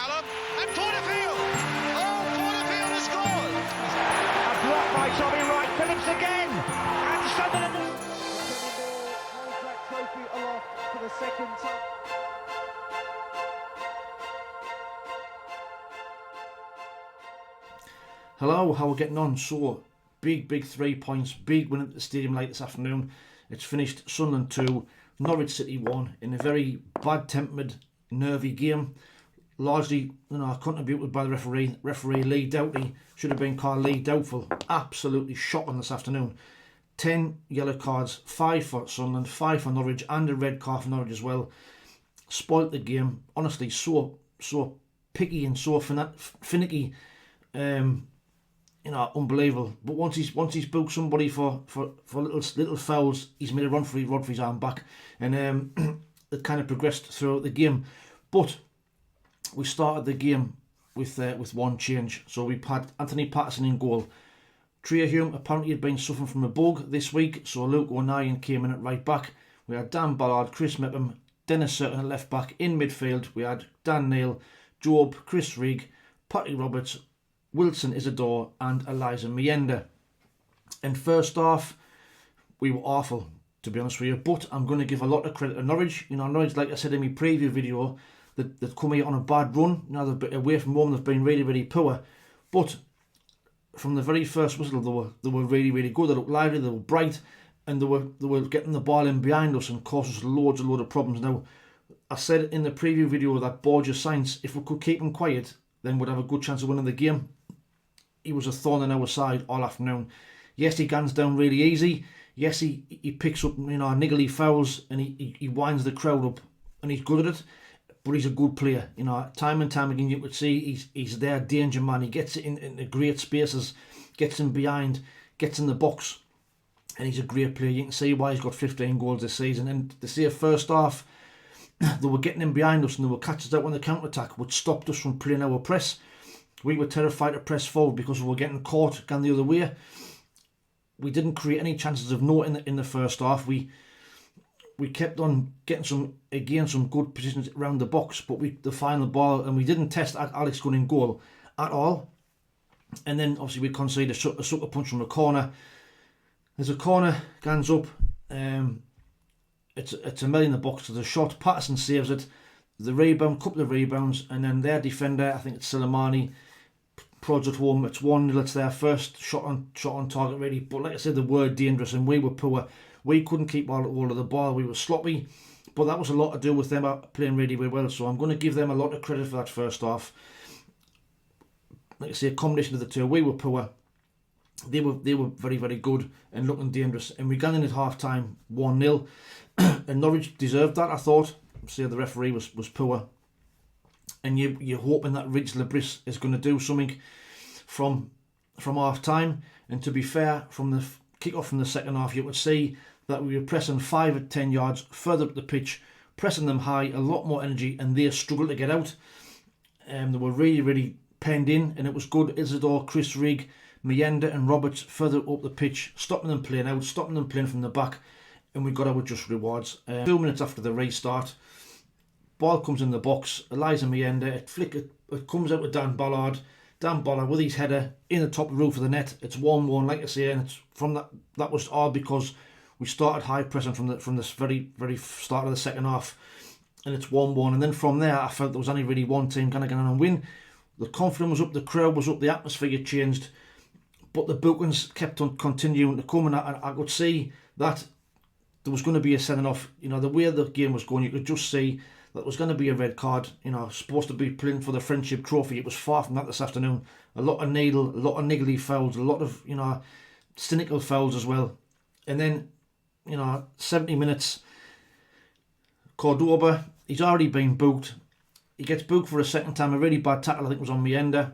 Callum, and Porterfield! Oh, Porterfield has scored! A block by Tommy Wright Phillips again, and Sunderland contract trophy aloft for the second time. Hello, how are we getting on? So, big 3 points, big win at the Stadium Light this afternoon. It's finished Sunderland 2, Norwich City 1 in a very bad-tempered, nervy game. Largely, contributed by the referee. Referee Lee Doughty should have been called Lee Doubtful. Absolutely shocking this afternoon. 10 yellow cards, 5 for Sunderland, 5 for Norwich, and a red card for Norwich as well. Spoilt the game. Honestly, so picky and so finicky. Unbelievable. But once he's booked somebody for little fouls, he's made a run for his arm back, and it kind of progressed throughout the game. But we started the game with one change. So we had Anthony Patterson in goal. Treahune apparently had been suffering from a bug this week, so Luke O'Nien came in at right back. We had Dan Ballard, Chris Meckham, Dennis Sutton at left back. In midfield, we had Dan Neil, Jobe, Chris Rigg, Patty Roberts, Wilson Isidore and Eliza Mienda. And first off, we were awful, to be honest with you, but I'm going to give a lot of credit to Norwich. Norwich, like I said in my preview video, they've come here on a bad run. They've been away from home, they've been really poor, but from the very first whistle they were really good. They looked lively, they were bright, and they were getting the ball in behind us and caused us loads of problems. Now, I said in the preview video that Borja Sainz, if we could keep him quiet, then we'd have a good chance of winning the game. He was a thorn in our side all afternoon. Yes, he guns down really easy. Yes, he picks up niggly fouls, and he winds the crowd up, and he's good at it. But he's a good player. Time and time again you could see he's their danger man. He gets it in great spaces, gets in behind, gets in the box, and he's a great player. You can see why he's got 15 goals this season. And to see first half, they were getting in behind us and they were catching us out on the counter-attack, which stopped us from playing our press. We were terrified to press forward because we were getting caught going the other way. We didn't create any chances of note in the first half. We kept on getting some good positions around the box, but the final ball, and we didn't test Alex Gunn in goal at all. And then obviously we conceded a sucker punch from the corner. There's a corner, guns up. It's a million in the box. There's a shot. Patterson saves it. The rebound, couple of rebounds, and then their defender, I think it's Soleimani, prods it home. It's 1-0. It's their first shot on target really. But like I said, they were dangerous and we were poor. We couldn't keep hold of the ball. We were sloppy, but that was a lot to do with them playing really well. So I'm going to give them a lot of credit for that first half. Like I say, a combination of the two. We were poor. They were very good and looking dangerous. And we got in at half time 1-0. And Norwich deserved that, I thought. Say the referee was poor. And you're hoping that Ridge Labris is going to do something from half time. And to be fair, from the kick-off from the second half, you would see that we were pressing 5 at 10 yards further up the pitch, pressing them high, a lot more energy, and they struggled to get out. They were really penned in, and it was good. Isidore, Chris Rigg, Mienda and Roberts further up the pitch, stopping them playing out, stopping them playing from the back, and we got our just rewards. 2 minutes after the restart, ball comes in the box, Eliza Mienda, it comes out with Dan Ballard with his header in the top roof of the net. It's 1-1, like I say, and it's from that was all because we started high pressing from this very start of the second half, and it's 1-1. And then from there, I felt there was only really one team going to get on and win. The confidence was up, the crowd was up, the atmosphere changed, but the bookings kept on continuing to come, and I could see that there was going to be a sending off. The way the game was going, you could just see that there was going to be a red card. Supposed to be playing for the Friendship Trophy. It was far from that this afternoon. A lot of niggly fouls, a lot of cynical fouls as well. And then 70 minutes, Córdoba, he's already been booked. He gets booked for a second time. A really bad tackle, I think, was on Mienda.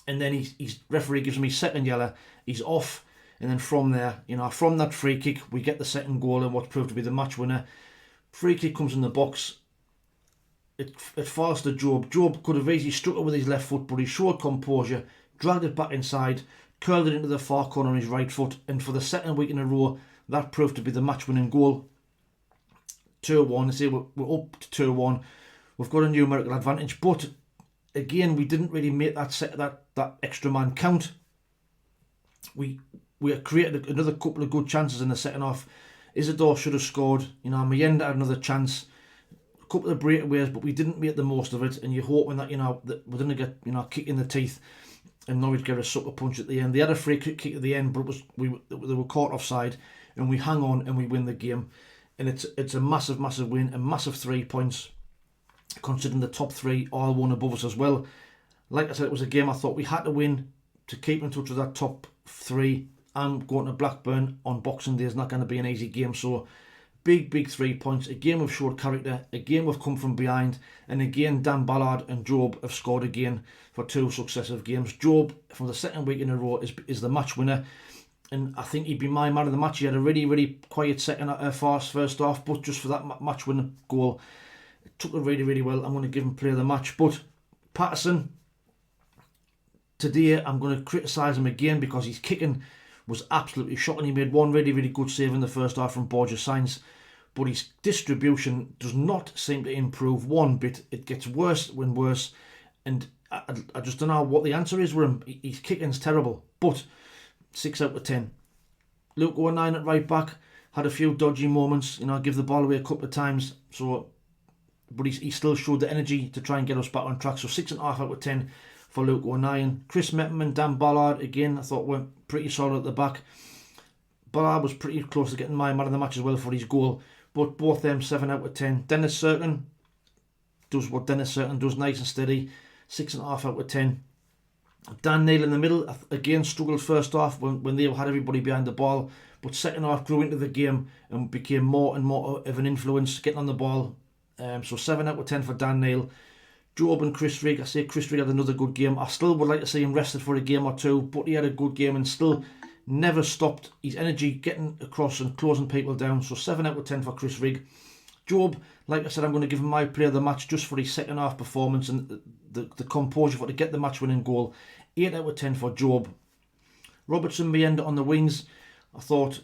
And then he's referee gives him his second yellow. He's off. And then from there, from that free kick, we get the second goal and what proved to be the match winner. Free kick comes in the box. It falls to Jobe. Jobe could have easily struck it with his left foot, but he showed composure, dragged it back inside, curled it into the far corner on his right foot, and for the second week in a row, that proved to be the match-winning goal. 2-1. See, we're up to 2-1. We've got a numerical advantage, but again, we didn't really make that extra man count. We created another couple of good chances in the second half. Isidore should have scored. Mayenda had another chance. A couple of breakaways, but we didn't make the most of it. And you're hoping that, that we're going to get, kick in the teeth and Norwich get a sucker punch at the end. They had a free kick at the end, but they were caught offside, and we hang on and we win the game. And it's a massive, massive win, a massive 3 points, considering the top three all won above us as well. Like I said, it was a game I thought we had to win to keep in touch with that top three. And going to Blackburn on Boxing Day is not going to be an easy game. So big 3 points. A game we've showed character, a game we've come from behind, and again Dan Ballard and Jobe have scored again for 2 successive games. Jobe, from the second week in a row, is the match winner, and I think he'd be my man of the match. He had a really quiet first half, but just for that match winning goal, it took it really well. I'm going to give him player of the match. But Patterson, today I'm going to criticise him again because his kicking was absolutely shocking. He made one really good save in the first half from Borja Sainz, but his distribution does not seem to improve one bit. It gets worse and worse, and I just don't know what the answer is with him. His kicking's terrible, but 6 out of 10. Luke O'Nien at right back had a few dodgy moments. Give the ball away a couple of times. But he still showed the energy to try and get us back on track. So 6.5 out of 10 for Luke O'Nien. Chris Mettam and Dan Ballard again, I thought were pretty solid at the back. Ballard was pretty close to getting my man of the match as well for his goal. But both them 7 out of 10. Dennis Serkin does what Dennis Serkin does, nice and steady. 6.5 out of 10. Dan Neil in the middle, again struggled first half when they had everybody behind the ball, but second half grew into the game and became more and more of an influence getting on the ball. So 7 out of 10 for Dan Neil. Jobe and Chris Rigg, I say Chris Rigg had another good game. I still would like to see him rested for a game or two, but he had a good game and still never stopped his energy getting across and closing people down. So 7 out of 10 for Chris Rigg. Jobe, like I said, I'm going to give him my player of the match just for his second half performance and the composure to get the match winning goal. 8 out of 10 for Jobe. Robertson, Mayenda on the wings, I thought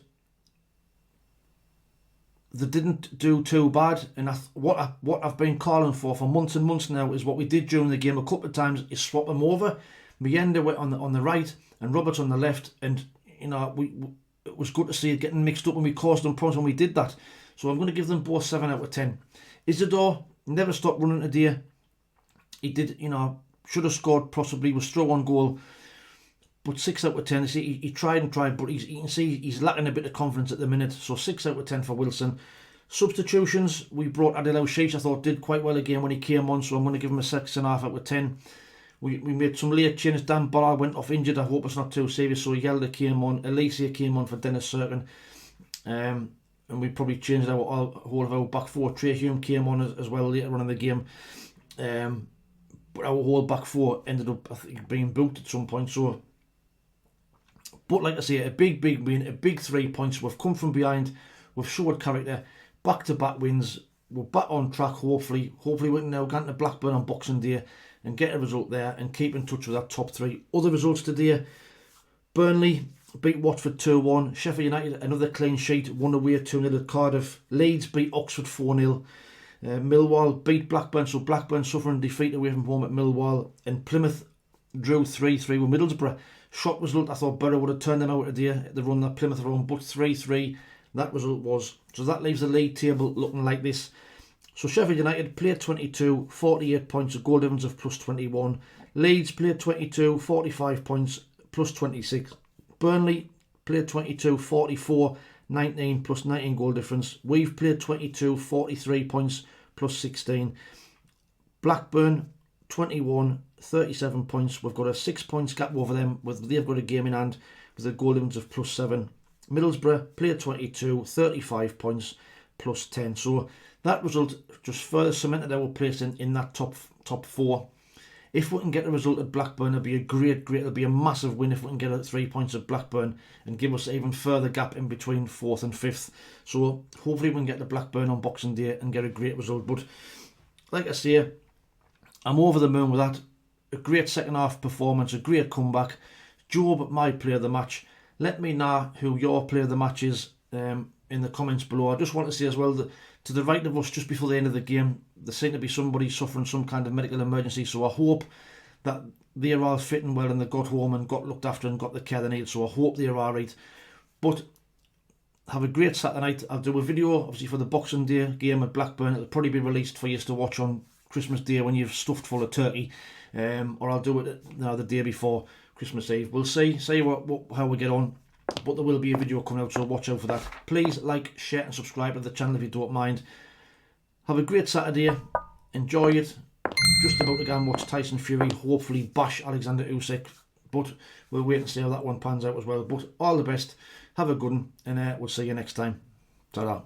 they didn't do too bad, and what I've been calling for months and months now is what we did during the game a couple of times is swap them over. Mayenda went on the right and Roberts on the left, and it was good to see it getting mixed up when we caused them problems when we did that. So I'm going to give them both 7 out of 10. Isidore never stopped running today. He did, should have scored possibly, was throw on goal, but 6 out of 10. He tried, but you can see he's lacking a bit of confidence at the minute. So 6 out of 10 for Wilson. Substitutions, we brought Adil Elshish, I thought did quite well again when he came on, so I'm going to give him a 6.5 out of 10. We made some late changes. Dan Ballard went off injured. I hope it's not too serious, so Yelda came on. Alicia came on for Dennis Serkin. And we probably changed our whole of our back four. Trey Hume came on as well later on in the game. But our whole back four ended up, I think, being booked at some point. So, but like I say, a big win, a big 3 points. We've come from behind. We've showed character. Back-to-back wins. We're back on track, hopefully. Hopefully we can now get to Blackburn on Boxing Day and get a result there and keep in touch with that top three. Other results today. Burnley beat Watford 2-1. Sheffield United, another clean sheet, won away 2-0 at Cardiff. Leeds beat Oxford 4-0. Millwall beat Blackburn, so Blackburn suffering defeat away from home at Millwall. And Plymouth drew 3-3 with Middlesbrough. Shock result. I thought Borough would have turned them out today. They run that Plymouth run, but 3-3 that result was. So that leaves the league table looking like this. So Sheffield United played 22, 48 points, a goal difference of plus 21. Leeds played 22, 45 points, plus 26. Burnley played 22, 44, 19 plus 19 goal difference. We've played 22, 43 points plus 16. Blackburn 21, 37 points. We've got a 6 points gap over them. They've got a game in hand with a goal difference of plus 7. Middlesbrough played 22, 35 points plus 10. So that result just further cemented our place in that top four. If we can get a result at Blackburn, it'll be it'll be a massive win if we can get 3 points at Blackburn and give us an even further gap in between 4th and 5th. So hopefully we can get to Blackburn on Boxing Day and get a great result. But like I say, I'm over the moon with that. A great second half performance, a great comeback. Jobe, my player of the match. Let me know who your player of the match is. in the comments below. I just want to say as well that to the right of us, just before the end of the game, there seemed to be somebody suffering some kind of medical emergency. So I hope that they are all fit and well and they got home and got looked after and got the care they need. So I hope they are all right. But have a great Saturday night. I'll do a video obviously for the Boxing Day game at Blackburn. It'll probably be released for you to watch on Christmas Day when you've stuffed full of turkey, or I'll do it the day before Christmas Eve. We'll see how we get on, but there will be a video coming out, so watch out for that. Please like, share and subscribe to the channel if you don't mind. Have a great Saturday, enjoy it. Just about to go and watch Tyson Fury hopefully bash Alexander Usyk, but we'll wait and see how that one pans out as well. But all the best, have a good one, and we'll see you next time. Ta-ra.